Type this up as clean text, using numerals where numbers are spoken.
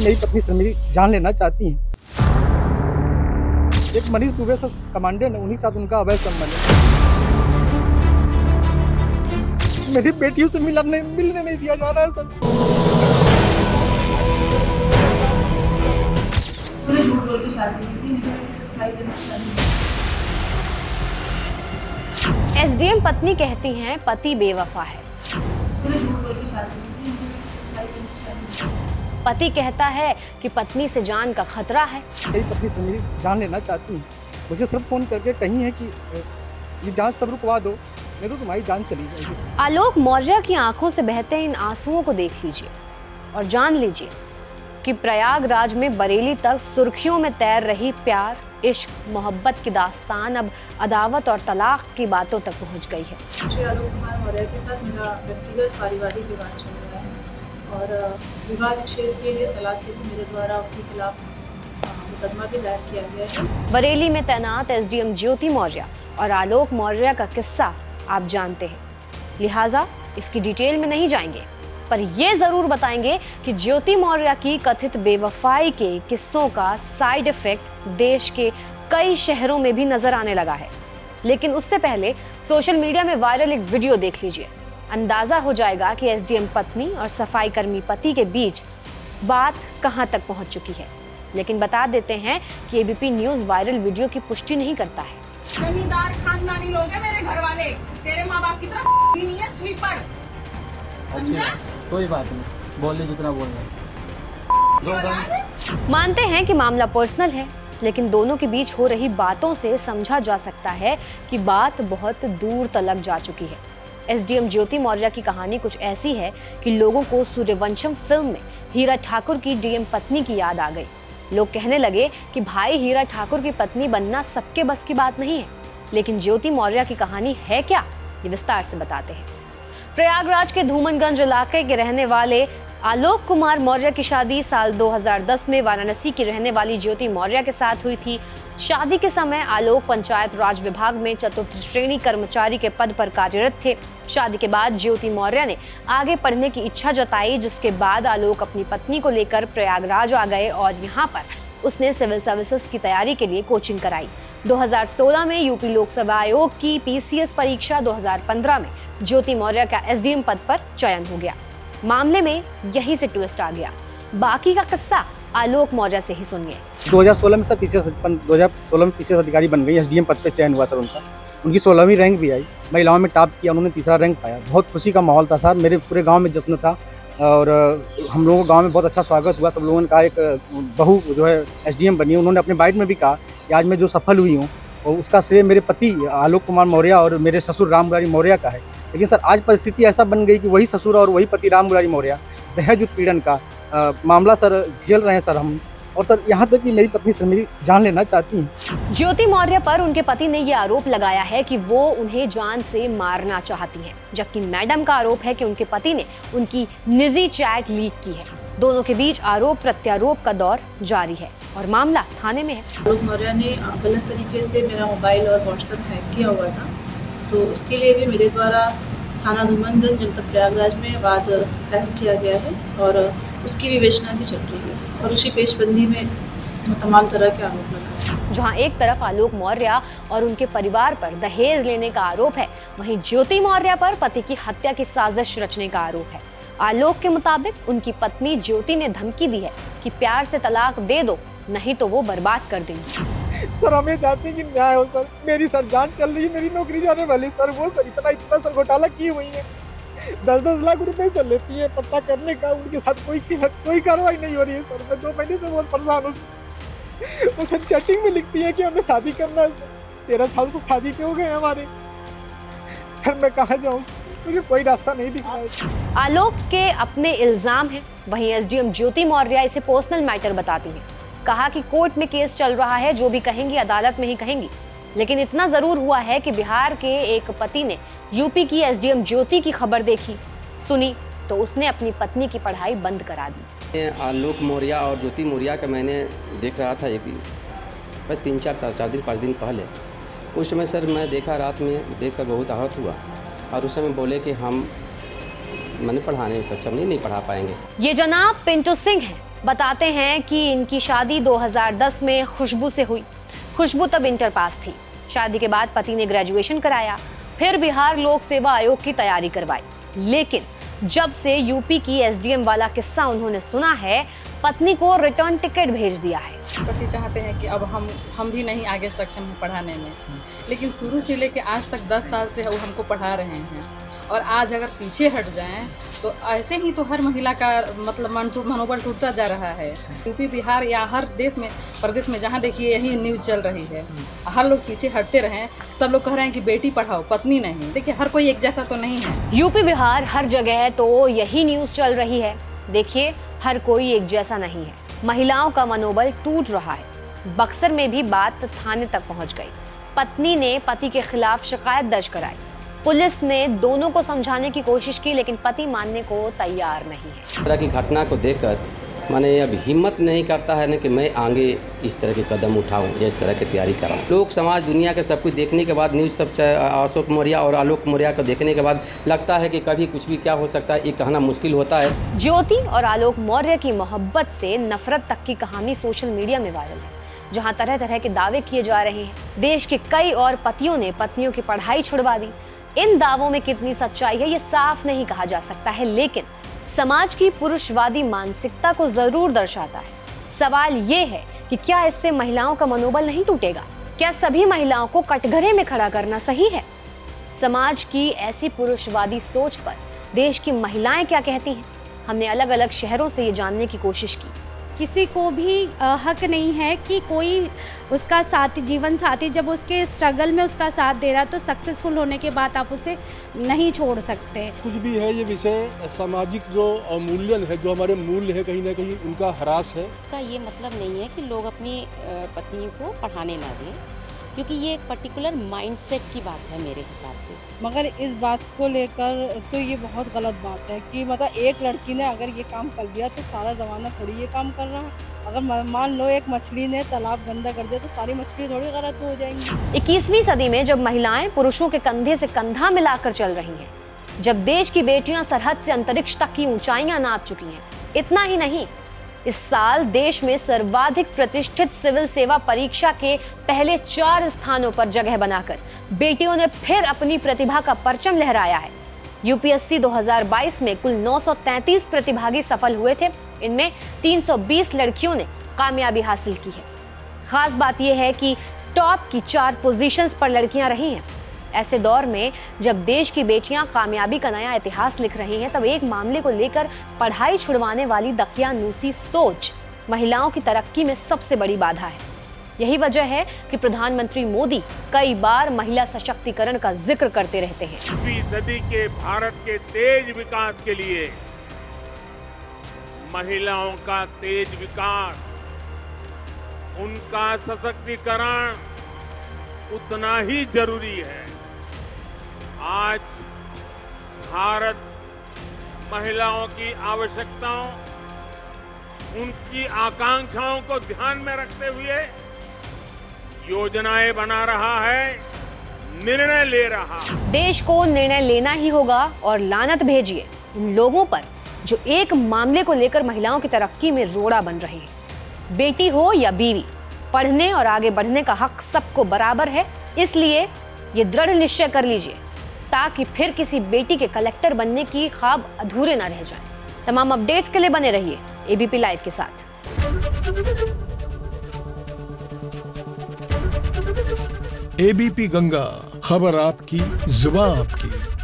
मेरी पत्नी सर मेरी जान लेना चाहती हैं। एक मनीष दुबे सर कमांडेंट है, उन्हीं के साथ उनका अवैध संबंध है। मेरी बेटियों से मिलने नहीं दिया जा रहा है सर। तूने झूठ बोल के शादी की थी, लेकिन इसे सफाई देने की शादी नहीं। एसडीएम पत्नी कहती हैं पति बेवफा है। तूने झूठ बोल के शादी की थी, लेकिन इसे सफाई देने की शादी नहीं। पति कहता है कि पत्नी से जान का खतरा है। मेरी पत्नी सर मेरी जान लेना चाहती हैं। मुझे सिर्फ फोन करके कही है कि ये जांच सब रुकवा दो, नहीं तो तुम्हारी जान चली जाएगी। आलोक मौर्य की आंखों से बहते इन आंसुओं को देख लीजिए और जान लीजिए कि प्रयागराज में बरेली तक सुर्खियों में तैर रही प्यार, इश्क, मोहब्बत की दास्तान अब अदावत और तलाक की बातों तक पहुंच गई है। श्री आलोक कुमार मौर्य के साथ मेरा व्यक्तिगत पारिवारिक विवाद चल रहा है और विवाद विच्छेद के लिए तलाक हेतु मेरे द्वारा उनके खिलाफ मुकदमा भी दायर किया गया है। बरेली में तैनात एसडीएम ज्योति मौर्य और आलोक मौर्य का किस्सा आप जानते हैं, लिहाजा इसकी डिटेल में नहीं जाएंगे, पर ये जरूर बताएंगे कि ज्योति मौर्य की कथित बेवफाई के किस्सों का साइड इफेक्ट देश के कई शहरों में भी नजर आने लगा है। लेकिन उससे पहले सोशल मीडिया में वायरल एक वीडियो देख लीजिए, अंदाजा हो जाएगा कि एसडीएम पत्नी और सफाई कर्मी पति के बीच बात कहां तक पहुंच चुकी है। लेकिन बता देते हैं कि एबीपी न्यूज वायरल वीडियो की पुष्टि नहीं करता है। जमींदार खानदानी लोग हैं मेरे घर वाले, तेरे माँ बाप की तरफ नहीं है स्वीपर, समझा? कोई बात नहीं, बोल ले जितना बोलना है। मानते हैं कि मामला पर्सनल है, लेकिन दोनों के बीच हो रही बातों से समझा जा सकता है कि बात बहुत दूर तलक जा चुकी है। एसडीएम ज्योति मौर्य की कहानी कुछ ऐसी है कि लोगों को सूर्यवंशम फिल्म में हीरा ठाकुर की डीएम पत्नी की याद आ गई। लोग कहने लगे कि भाई हीरा ठाकुर की पत्नी बनना सबके बस की बात नहीं है, लेकिन ज्योति मौर्य की कहानी है क्या, ये विस्तार से बताते हैं। प्रयागराज के धूमनगंज इलाके के रहने वाले आलोक कुमार मौर्य की शादी साल 2010 में वाराणसी की रहने वाली ज्योति मौर्य के साथ हुई थी। शादी के समय आलोक पंचायत राज विभाग में चतुर्थ श्रेणी कर्मचारी के पद पर कार्यरत थे। शादी के बाद ज्योति मौर्य ने आगे पढ़ने की इच्छा जताई, जिसके बाद आलोक अपनी पत्नी को लेकर प्रयागराज आ गए और यहाँ पर उसने सिविल सर्विसेज की तैयारी के लिए कोचिंग कराई। 2016 में यूपी लोकसभा आयोग की पीसीएस परीक्षा, 2015 में ज्योति मौर्य का एसडीएम पद पर चयन हो गया। मामले में यहीं से ट्विस्ट आ गया। बाकी का किस्सा आलोक मौर्य से ही सुनिए। 2016 में सर पीसीएस अधिकारी बन गई, एसडीएम पद पे चयन हुआ सर उनका। उनकी 16वीं रैंक भी आई, महिलाओं में टॉप किया, उन्होंने तीसरा रैंक पाया। बहुत खुशी का माहौल था सर, मेरे पूरे गांव में जश्न था और हम लोगों को गांव में बहुत अच्छा स्वागत हुआ। सब लोगों ने कहा एक बहू जो है एसडीएम बनी। उन्होंने अपने बाइट में भी कहा कि आज मैं जो सफल हुई हूँ और उसका श्रेय मेरे पति आलोक कुमार मौर्य और मेरे ससुर राम मुरारी मौर्य का है। लेकिन सर आज परिस्थिति ऐसा बन गई कि वही ससुर और वही पति राम मुरारी मौर्य दहेज उत्पीड़न का मामला सर झेल रहे हैं सर हम। और सर यहाँ तक कि मेरी पत्नी सर मेरी जान लेना चाहती हैं। ज्योति मौर्य पर उनके पति ने ये आरोप लगाया है कि वो उन्हें जान से मारना चाहती हैं, जबकि मैडम का आरोप है कि उनके पति ने उनकी निजी चैट लीक की है। दोनों के बीच आरोप प्रत्यारोप का दौर जारी है और मामला थाने में है। आलोक मौर्य ने गलत तरीके से मेरा मोबाइल और व्हाट्सएप हैक किया हुआ था, तो उसके लिए भी मेरे द्वारा थाना धूमनगंज जनपद प्रयागराज में वाद दायर किया गया है और उसकी विवेचना भी चल रही है और उसी पेशबंदी में तमाम तरह के आरोप लगा है। जहां एक तरफ आलोक मौर्य और उनके परिवार पर दहेज लेने का आरोप है, वहीं ज्योति मौर्य पर पति की हत्या की साजिश रचने का आरोप है। आलोक के मुताबिक उनकी पत्नी ज्योति ने धमकी दी है कि प्यार से तलाक दे दो, नहीं तो वो बर्बाद कर देंगी। सर हमें चाहते हैं कि न्याय हो सर। मेरी सर जान चल रही है, मेरी नौकरी जाने वाली सर। वो सर इतना सर घोटाला की हुई है, 10-10 लाख रुपए सर लेती है पता करने का। उनके साथ कोई कार्रवाई नहीं हो रही है सर। मैं 2 महीने से बहुत परेशान हूँ। वो सर चैटिंग में लिखती है कि हमें शादी करना है सर। 13 साल से शादी के हो गए हमारे। सर मैं कहाँ जाऊँ, मुझे कोई रास्ता नहीं दिख रहा है। आलोक के अपने इल्जाम हैं, वहीं एसडीएम ज्योति मौर्य इसे पर्सनल मैटर बताती हैं। कहा कि कोर्ट में केस चल रहा है, जो भी कहेंगी अदालत में ही कहेंगी। लेकिन इतना जरूर हुआ है कि बिहार के एक पति ने यूपी की एसडीएम ज्योति की खबर देखी, सुनी तो उसने अपनी पत्नी की पढ़ाई बंद करा दी। आलोक मौर्य और ज्योति मौर्य का मैंने देख रहा था एक दिन, बस 3-4 दिन 5 दिन पहले। उस समय सर मैं देखा, रात में देखकर बहुत आहत हुआ और उस समय बोले कि हम मैंने पढ़ाने में सक्षम नहीं पढ़ा पाएंगे। ये जनाब पिंटू सिंह हैं, बताते हैं कि इनकी शादी 2010 में खुशबू से हुई। खुशबू तब इंटर पास थी। शादी के बाद पति ने ग्रेजुएशन कराया, फिर बिहार लोक सेवा आयोग की तैयारी करवाई। लेकिन जब से यूपी की एसडीएम वाला किस्सा उन्होंने सुना है, पत्नी को रिटर्न टिकट भेज दिया है। पति चाहते हैं कि अब हम भी नहीं आगे सक्षम हैं पढ़ाने में, लेकिन शुरू से लेकर आज तक 10 साल से वो हमको पढ़ा रहे हैं, और आज अगर पीछे हट जाएं तो ऐसे ही तो हर महिला का मतलब मनोबल टूटता जा रहा है। यूपी बिहार या हर देश में प्रदेश में जहाँ देखिए यही न्यूज़ चल रही है। हर लोग पीछे हटते रहें, सब लोग कह रहे हैं कि बेटी पढ़ाओ पत्नी नहीं। देखिए हर कोई एक जैसा तो नहीं है। यूपी बिहार हर जगह तो यही न्यूज़ चल रही है। देखिए हर कोई एक जैसा नहीं है। महिलाओं का मनोबल टूट रहा है। बक्सर में भी बात थाने तक पहुंच गई। पत्नी ने पति के खिलाफ शिकायत दर्ज कराई। पुलिस ने दोनों को समझाने की कोशिश की, लेकिन पति मानने को तैयार नहीं है। इस तरह की घटना को देखकर मैंने अब हिम्मत नहीं करता है ना कि मैं आगे इस तरह के कदम उठाऊं या इस तरह की तैयारी कराऊं। लोग समाज दुनिया के सब कुछ देखने के बाद, न्यूज़ सब अशोक मौर्य और आलोक मौर्य को देखने के बाद लगता है कि कभी कुछ भी क्या हो सकता है, ये कहना मुश्किल होता है। ज्योति और आलोक मौर्य की मोहब्बत से नफरत तक की कहानी सोशल मीडिया में वायरल है, जहां तरह तरह के दावे किए जा रहे हैं। देश के कई और पतियों ने पत्नियों की पढ़ाई छुड़वा दी। इन दावों में कितनी सच्चाई है ये साफ नहीं कहा जा सकता है, लेकिन समाज की पुरुषवादी मानसिकता को जरूर दर्शाता है। सवाल ये है कि क्या इससे महिलाओं का मनोबल नहीं टूटेगा? क्या सभी महिलाओं को कटघरे में खड़ा करना सही है? समाज की ऐसी पुरुषवादी सोच पर देश की महिलाएं क्या कहती हैं? हमने अलग अलग शहरों से ये जानने की कोशिश की। किसी को भी हक नहीं है कि कोई उसका साथी, जीवन साथी जब उसके स्ट्रगल में उसका साथ दे रहा है तो सक्सेसफुल होने के बाद आप उसे नहीं छोड़ सकते। कुछ भी है ये विषय सामाजिक जो अवमूल्यन है, जो हमारे मूल्य है, कहीं ना कहीं उनका ह्रास है। का ये मतलब नहीं है कि लोग अपनी पत्नी को पढ़ाने ना दें, क्योंकि ये एक पर्टिकुलर माइंडसेट की बात है मेरे हिसाब से। मगर इस बात को लेकर तो ये बहुत गलत बात है कि मतलब एक लड़की ने अगर ये काम कर दिया तो सारा ज़माना थोड़ी ये काम कर रहा है। अगर मान लो एक मछली ने तालाब गंदा कर दिया तो सारी मछली थोड़ी गलत हो जाएंगी। 21वीं सदी में जब महिलाएं पुरुषों के कंधे से कंधा मिलाकर चल रही हैं, जब देश की बेटियां सरहद से अंतरिक्ष तक की ऊंचाइयां नाप चुकी हैं, इतना ही नहीं, इस साल देश में सर्वाधिक प्रतिष्ठित सिविल सेवा परीक्षा के पहले 4 स्थानों पर जगह बनाकर बेटियों ने फिर अपनी प्रतिभा का परचम लहराया है। यूपीएससी 2022 में कुल 933 प्रतिभागी सफल हुए थे। इनमें 320 लड़कियों ने कामयाबी हासिल की है। खास बात यह है कि टॉप की 4 पोजीशंस पर लड़कियां रही हैं। ऐसे दौर में जब देश की बेटियां कामयाबी का नया इतिहास लिख रही हैं, तब एक मामले को लेकर पढ़ाई छुड़वाने वाली दकियानूसी सोच महिलाओं की तरक्की में सबसे बड़ी बाधा है। यही वजह है कि प्रधानमंत्री मोदी कई बार महिला सशक्तिकरण का जिक्र करते रहते हैं। 20वीं सदी के भारत के तेज विकास के लिए महिलाओं का तेज विकास, उनका सशक्तिकरण उतना ही जरूरी है। आज भारत महिलाओं की आवश्यकताओं, उनकी आकांक्षाओं को ध्यान में रखते हुए योजनाएं बना रहा है, निर्णय ले रहा। देश को निर्णय लेना ही होगा और लानत भेजिए उन लोगों पर जो एक मामले को लेकर महिलाओं की तरक्की में रोड़ा बन रहे हैं। बेटी हो या बीवी, पढ़ने और आगे बढ़ने का हक सबको बराबर है। इसलिए ये दृढ़ निश्चय कर लीजिए ताकि फिर किसी बेटी के कलेक्टर बनने की ख्वाब अधूरे ना रह जाएं। तमाम अपडेट्स के लिए बने रहिए एबीपी लाइव के साथ। एबीपी गंगा, खबर आपकी, जुबान आपकी।